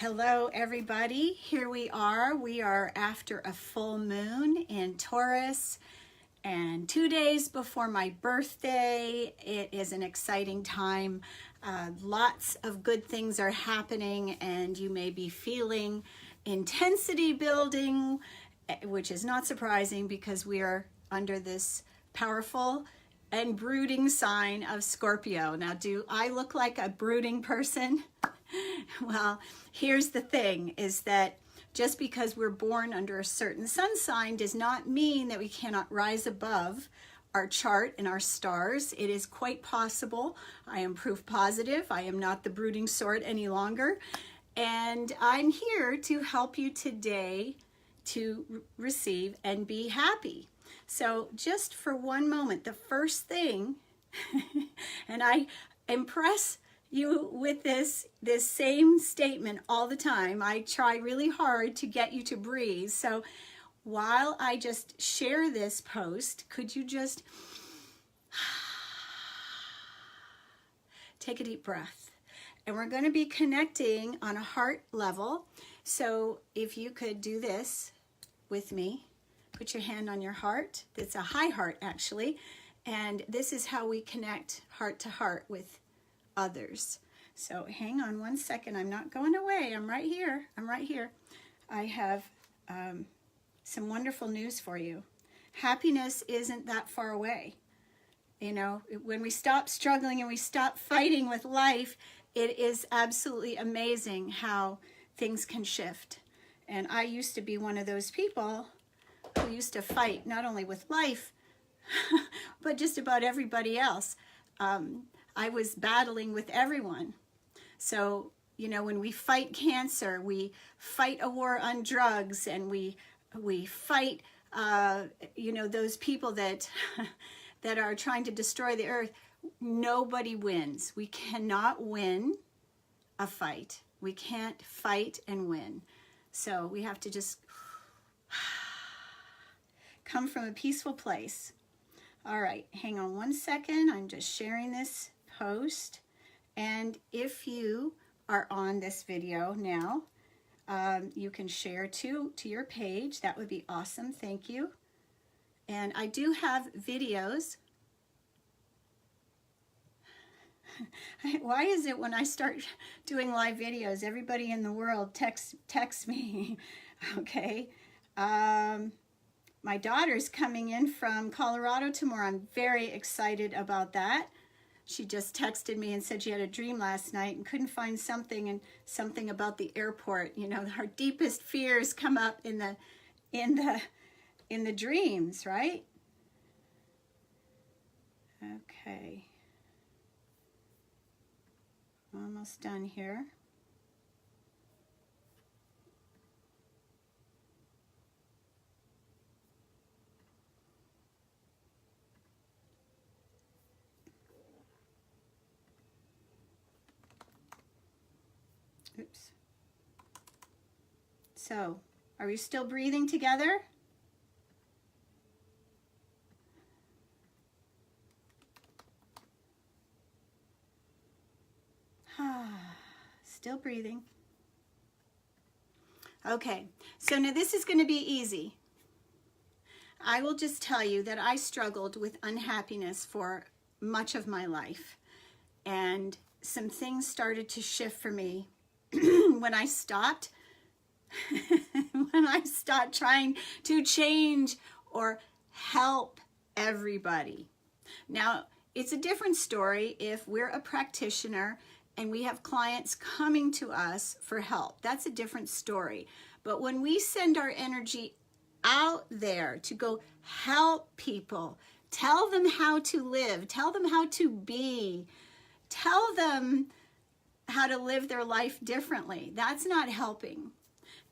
Hello everybody, here we are. We are after a full moon in Taurus and 2 days before my birthday. It is an exciting time. Lots of good things are happening and you may be feeling intensity building, which is not surprising because we are under this powerful and brooding sign of Scorpio. Now, do I look like a brooding person? Well, here's the thing, is that just because we're born under a certain sun sign does not mean that we cannot rise above our chart and our stars. It is quite possible. I am proof positive. I am not the brooding sort any longer. And I'm here to help you today to receive and be happy. So just for one moment, the first thing, and I impress you with this same statement all the time. I try really hard to get you to breathe. So while I just share this post, could you just take a deep breath? And we're going to be connecting on a heart level. So if you could do this with me, put your hand on your heart. It's a high heart actually. And this is how we connect heart to heart with others. So hang on one second. I'm not going away. I'm right here. I'm right here. I have some wonderful news for you. Happiness isn't that far away. You know, when we stop struggling and we stop fighting with life, it is absolutely amazing how things can shift. And I used to be one of those people who used to fight not only with life, but just about everybody else. I was battling with everyone. So, you know, when we fight cancer, we fight a war on drugs, and we fight, you know, those people that that are trying to destroy the earth. Nobody wins. We cannot win a fight. We can't fight and win. So we have to just come from a peaceful place. All right, hang on one second. I'm just sharing this post. And if you are on this video now, you can share to your page. That would be awesome. Thank you. And I do have videos. Why is it when I start doing live videos, everybody in the world texts me? Okay. My daughter's coming in from Colorado tomorrow. I'm very excited about that. She just texted me and said she had a dream last night and couldn't find something, and something about the airport. You know, our deepest fears come up in the dreams, right? Okay. Almost done here. Oops. So, are we still breathing together? Still breathing. Okay, so now this is going to be easy. I will just tell you that I struggled with unhappiness for much of my life, and some things started to shift for me when I stopped trying to change or help everybody. Now, it's a different story if we're a practitioner and we have clients coming to us for help. That's a different story. But when we send our energy out there to go help people, tell them how to live, tell them how to be, tell them how to live their life differently, that's not helping.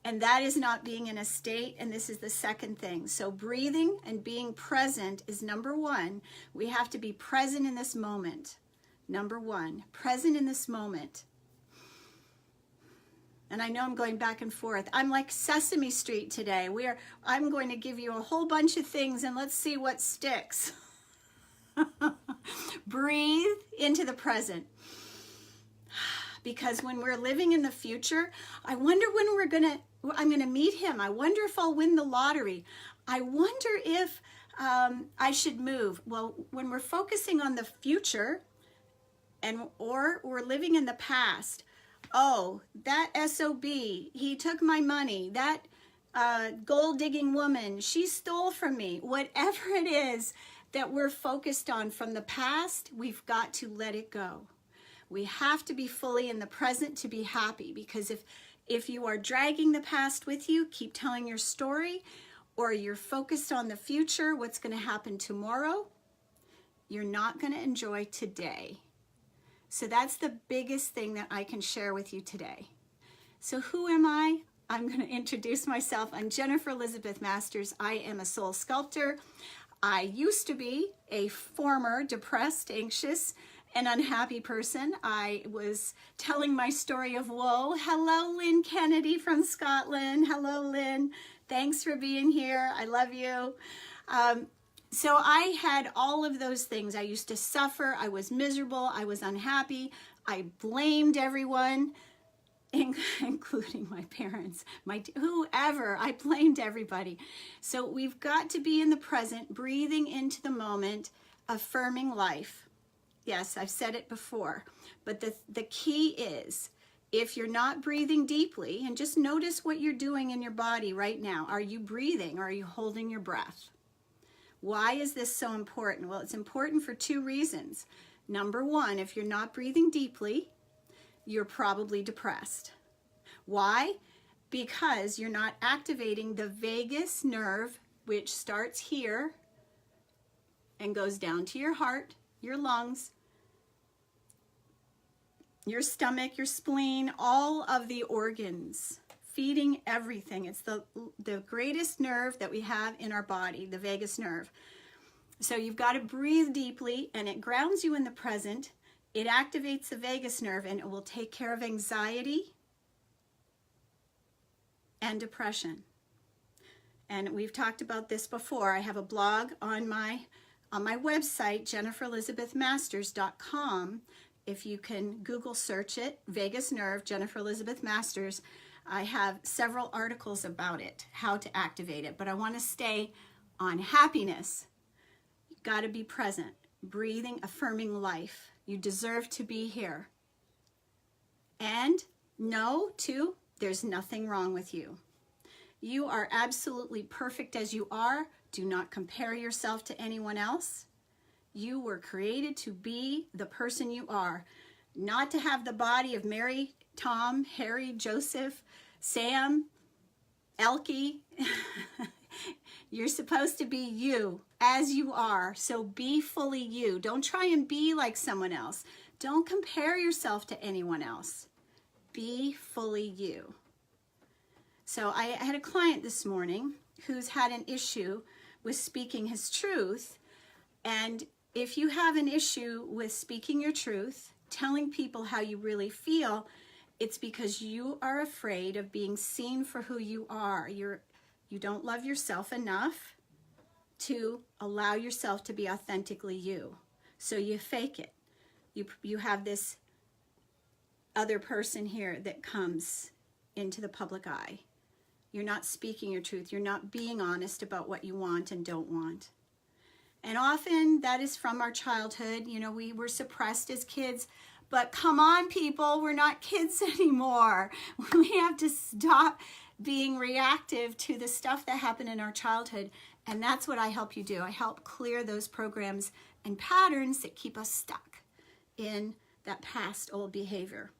And that is not being in a state, and this is the second thing. So breathing and being present is number one. We have to be present in this moment. Number one, present in this moment. And I know I'm going back and forth. I'm like Sesame Street today. I'm going to give you a whole bunch of things and let's see what sticks. Breathe into the present. because when we're living in the future, I wonder when I'm gonna meet him. I wonder if I'll win the lottery. I wonder if I should move. Well, when we're focusing on the future or we're living in the past, oh, that SOB, he took my money. That gold digging woman, she stole from me. Whatever it is that we're focused on from the past, we've got to let it go. We have to be fully in the present to be happy, because if you are dragging the past with you, keep telling your story, or you're focused on the future, what's going to happen tomorrow, you're not going to enjoy today. So that's the biggest thing that I can share with you today. So who am I? I'm going to introduce myself. I'm Jennifer Elizabeth Masters. I am a soul sculptor. I used to be a former depressed, anxious, and unhappy person. I was telling my story of woe. Hello, Lynn Kennedy from Scotland. Hello, Lynn. Thanks for being here. I love you. So I had all of those things. I used to suffer. I was miserable. I was unhappy. I blamed everyone, including my parents, whoever. I blamed everybody. So we've got to be in the present, breathing into the moment, affirming life. Yes, I've said it before, but the key is, if you're not breathing deeply, and just notice what you're doing in your body right now. Are you breathing, or are you holding your breath? Why is this so important? Well, it's important for two reasons. Number one, if you're not breathing deeply, you're probably depressed. Why? Because you're not activating the vagus nerve, which starts here and goes down to your heart, your lungs, your stomach, your spleen, all of the organs, feeding everything. It's the greatest nerve that we have in our body, the vagus nerve. So you've got to breathe deeply, and it grounds you in the present. It activates the vagus nerve, and it will take care of anxiety and depression. And we've talked about this before. I have a blog on my website, jenniferelizabethmasters.com. If you can Google search it, vagus nerve, Jennifer Elizabeth Masters, I have several articles about it, how to activate it. But I want to stay on happiness. You've got to be present, breathing, affirming life. You deserve to be here. And no, too, there's nothing wrong with you. You are absolutely perfect as you are. Do not compare yourself to anyone else. You were created to be the person you are, not to have the body of Mary, Tom, Harry, Joseph, Sam, Elkie. You're supposed to be you as you are, so be fully you. Don't try and be like someone else. Don't compare yourself to anyone else. Be fully you. So I had a client this morning who's had an issue with speaking his truth, and if you have an issue with speaking your truth, telling people how you really feel, it's because you are afraid of being seen for who you are. You don't love yourself enough to allow yourself to be authentically you. So you fake it. You have this other person here that comes into the public eye. You're not speaking your truth. You're not being honest about what you want and don't want. And often that is from our childhood. You know, we were suppressed as kids. But come on, people, we're not kids anymore. We have to stop being reactive to the stuff that happened in our childhood. And that's what I help you do. I help clear those programs and patterns that keep us stuck in that past old behavior.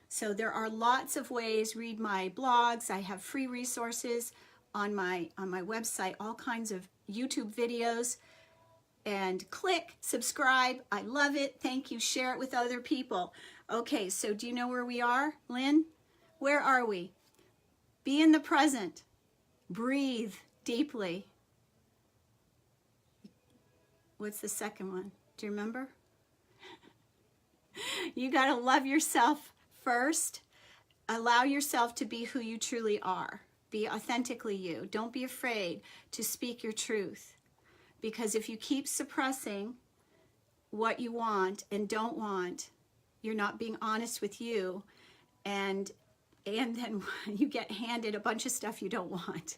So there are lots of ways. Read my blogs. I have free resources on my website, all kinds of YouTube videos. And click subscribe. I love it. Thank you. Share it with other people. Okay, so do you know where we are, Lynn? Where are we? Be in the present. Breathe deeply. What's the second one? Do you remember? You got to love yourself first. Allow yourself to be who you truly are. Be authentically you. Don't be afraid to speak your truth. Because if you keep suppressing what you want and don't want, you're not being honest with you, and then you get handed a bunch of stuff you don't want,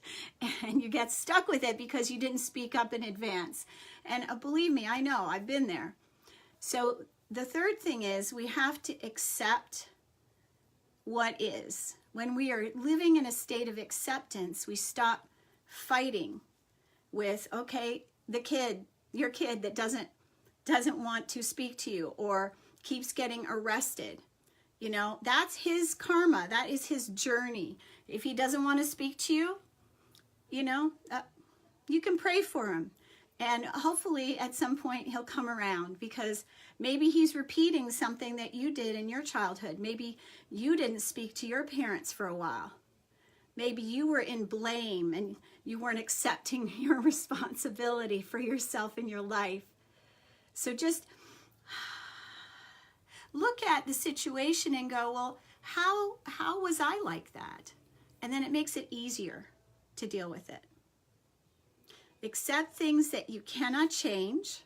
and you get stuck with it because you didn't speak up in advance. And believe me, I know, I've been there. So the third thing is we have to accept what is. When we are living in a state of acceptance, we stop fighting with, okay, your kid that doesn't want to speak to you or keeps getting arrested. You know, that's his karma. That is his journey. If he doesn't want to speak to you, you know, you can pray for him. And hopefully at some point he'll come around, because maybe he's repeating something that you did in your childhood. Maybe you didn't speak to your parents for a while. Maybe you were in blame and you weren't accepting your responsibility for yourself and your life. So just look at the situation and go, well, how was I like that? And then it makes it easier to deal with it. Accept things that you cannot change.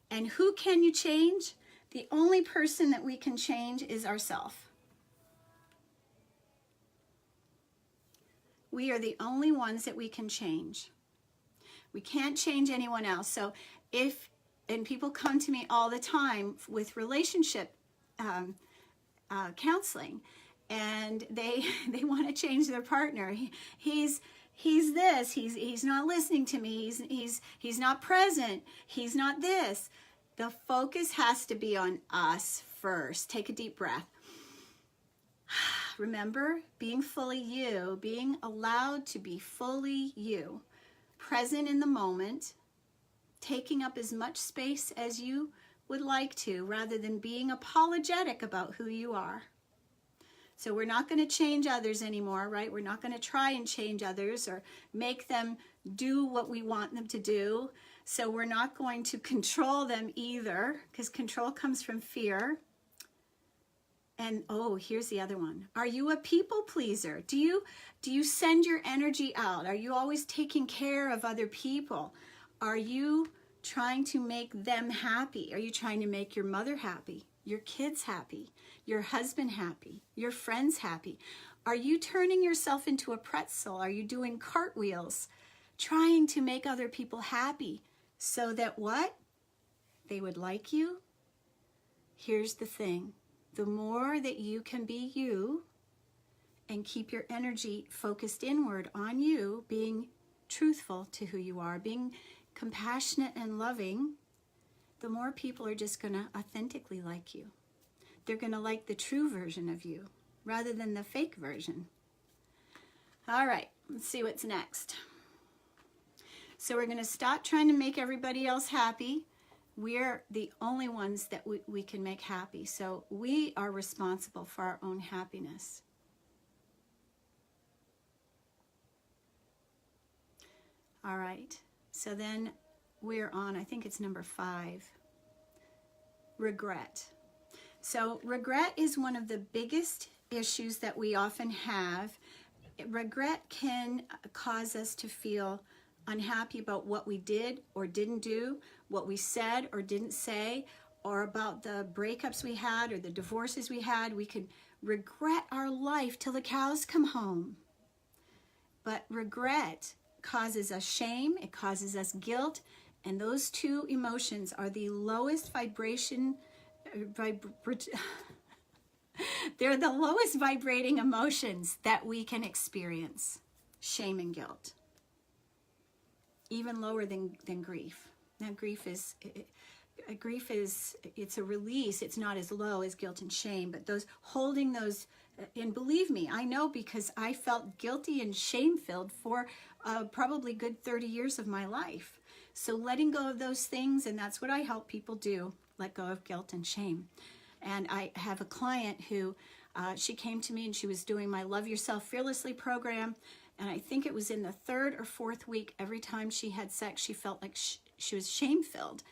And who can you change? The only person that we can change is ourselves. We are the only ones that we can change. We can't change anyone else. So and people come to me all the time with relationship counseling, and they want to change their partner. He's this. He's not listening to me. He's not present. He's not this. The focus has to be on us first. Take a deep breath. Remember, being fully you, being allowed to be fully you, present in the moment, taking up as much space as you would like to, rather than being apologetic about who you are. So we're not going to change others anymore, right? We're not going to try and change others or make them do what we want them to do. So we're not going to control them either, because control comes from fear. And oh, here's the other one. Are you a people pleaser? Do you send your energy out? Are you always taking care of other people? Are you trying to make them happy? Are you trying to make your mother happy, your kids happy, your husband happy, your friends happy? Are you turning yourself into a pretzel? Are you doing cartwheels, trying to make other people happy so that what? They would like you? Here's the thing. The more that you can be you and keep your energy focused inward on you, being truthful to who you are, being compassionate and loving, the more people are just going to authentically like you. They're going to like the true version of you rather than the fake version. All right, let's see what's next. So we're going to stop trying to make everybody else happy. We're the only ones that we can make happy. So we are responsible for our own happiness. All right. So then we're on, I think it's number 5, regret. So regret is one of the biggest issues that we often have. Regret can cause us to feel unhappy about what we did or didn't do, what we said or didn't say, or about the breakups we had or the divorces we had. We could regret our life till the cows come home. But regret causes us shame, it causes us guilt, and those two emotions are the lowest vibration, they're the lowest vibrating emotions that we can experience, shame and guilt. Even lower than grief. Now grief is, it's a release. It's not as low as guilt and shame, but holding those, and believe me, I know, because I felt guilty and shame-filled for probably good 30 years of my life. So letting go of those things, and that's what I help people do, let go of guilt and shame. And I have a client who, she came to me and she was doing my Love Yourself Fearlessly program, and I think it was in the 3rd or 4th week, every time she had sex, she felt like she was shame-filled.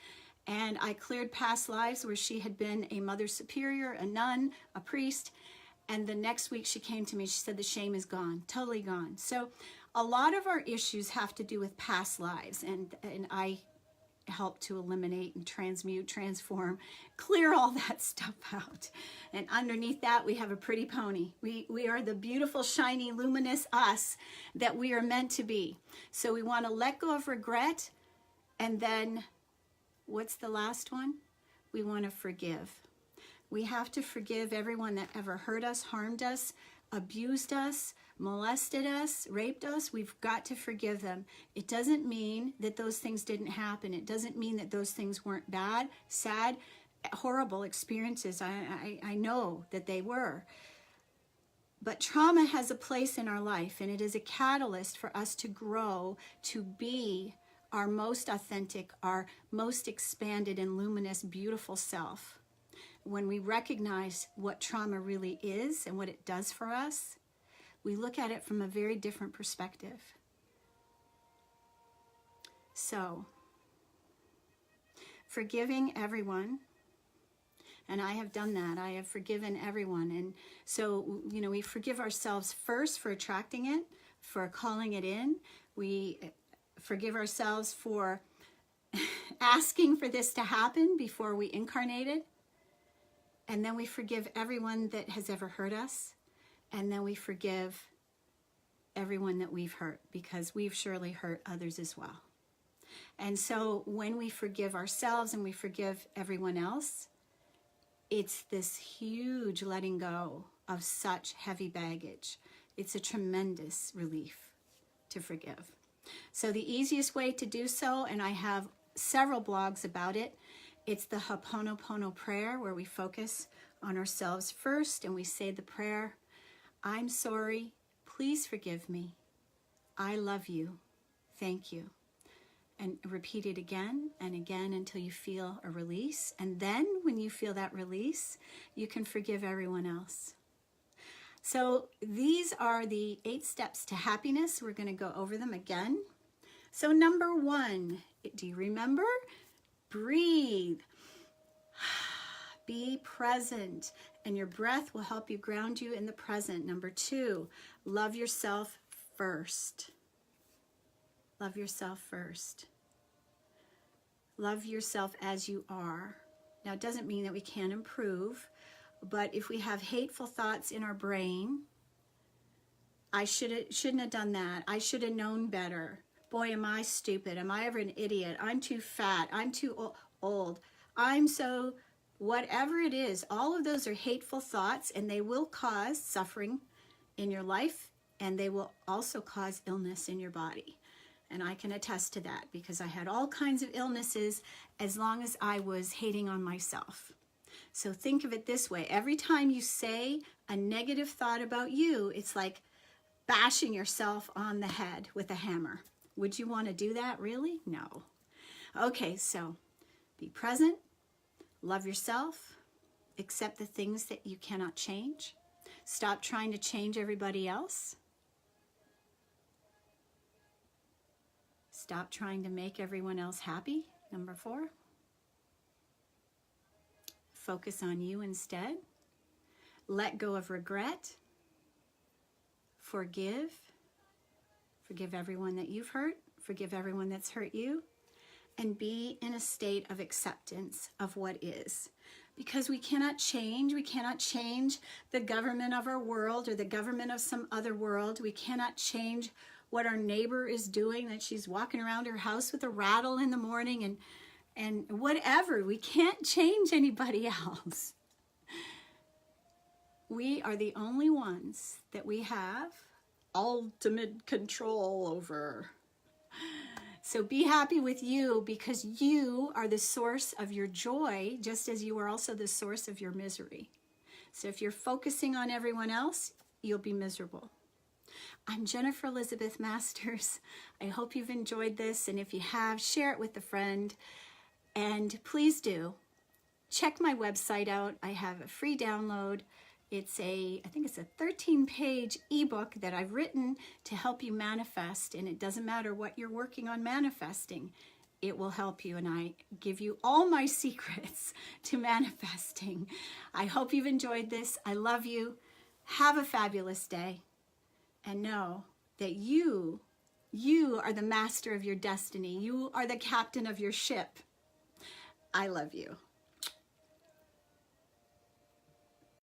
And I cleared past lives where she had been a mother superior, a nun, a priest. And the next week she came to me, she said the shame is gone, totally gone. So a lot of our issues have to do with past lives. And I help to eliminate and transmute, transform, clear all that stuff out. And underneath that, we have a pretty pony. We are the beautiful, shiny, luminous us that we are meant to be. So we want to let go of regret. And then, what's the last one? We want to forgive. We have to forgive everyone that ever hurt us, harmed us, abused us, molested us, raped us. We've got to forgive them. It doesn't mean that those things didn't happen. It doesn't mean that those things weren't bad, sad, horrible experiences. I know that they were. But trauma has a place in our life, and it is a catalyst for us to grow, to be our most authentic, our most expanded and luminous, beautiful self. When we recognize what trauma really is and what it does for us, we look at it from a very different perspective. So, forgiving everyone, and I have done that. I have forgiven everyone. And so, we forgive ourselves first for attracting it, for calling it in. We forgive ourselves for asking for this to happen before we incarnated. And then we forgive everyone that has ever hurt us. And then we forgive everyone that we've hurt, because we've surely hurt others as well. And so when we forgive ourselves and we forgive everyone else, it's this huge letting go of such heavy baggage. It's a tremendous relief to forgive. So the easiest way to do so, and I have several blogs about it, it's the Ho'oponopono prayer, where we focus on ourselves first and we say the prayer, I'm sorry, please forgive me. I love you, thank you. And repeat it again and again until you feel a release. And then when you feel that release, you can forgive everyone else. So these are the 8 steps to happiness. We're going to go over them again. So number 1, do you remember? Breathe. Be present, and your breath will help you ground you in the present. Number 2, love yourself first. Love yourself first. Love yourself as you are. Now, it doesn't mean that we can't improve, but if we have hateful thoughts in our brain, I shouldn't have done that. I should have known better. Boy, am I stupid. Am I ever an idiot? I'm too fat. I'm too old. I'm so... Whatever it is, all of those are hateful thoughts, and they will cause suffering in your life, and they will also cause illness in your body. And I can attest to that, because I had all kinds of illnesses as long as I was hating on myself. So think of it this way. Every time you say a negative thought about you, it's like bashing yourself on the head with a hammer. Would you want to do that, really? No. Okay, so be present. Love yourself. Accept the things that you cannot change. Stop trying to change everybody else. Stop trying to make everyone else happy. Number 4. Focus on you instead. Let go of regret. Forgive. Forgive everyone that you've hurt. Forgive everyone that's hurt you. And be in a state of acceptance of what is. Because we cannot change the government of our world or the government of some other world. We cannot change what our neighbor is doing, that she's walking around her house with a rattle in the morning and whatever. We can't change anybody else. We are the only ones that we have ultimate control over. So be happy with you, because you are the source of your joy, just as you are also the source of your misery. So if you're focusing on everyone else, you'll be miserable. I'm Jennifer Elizabeth Masters. I hope you've enjoyed this, and if you have, share it with a friend. And please do. Check my website out. I have a free download. I think it's a 13-page ebook that I've written to help you manifest, and it doesn't matter what you're working on manifesting. It will help you, and I give you all my secrets to manifesting. I hope you've enjoyed this. I love you. Have a fabulous day, and know that you are the master of your destiny. You are the captain of your ship. I love you.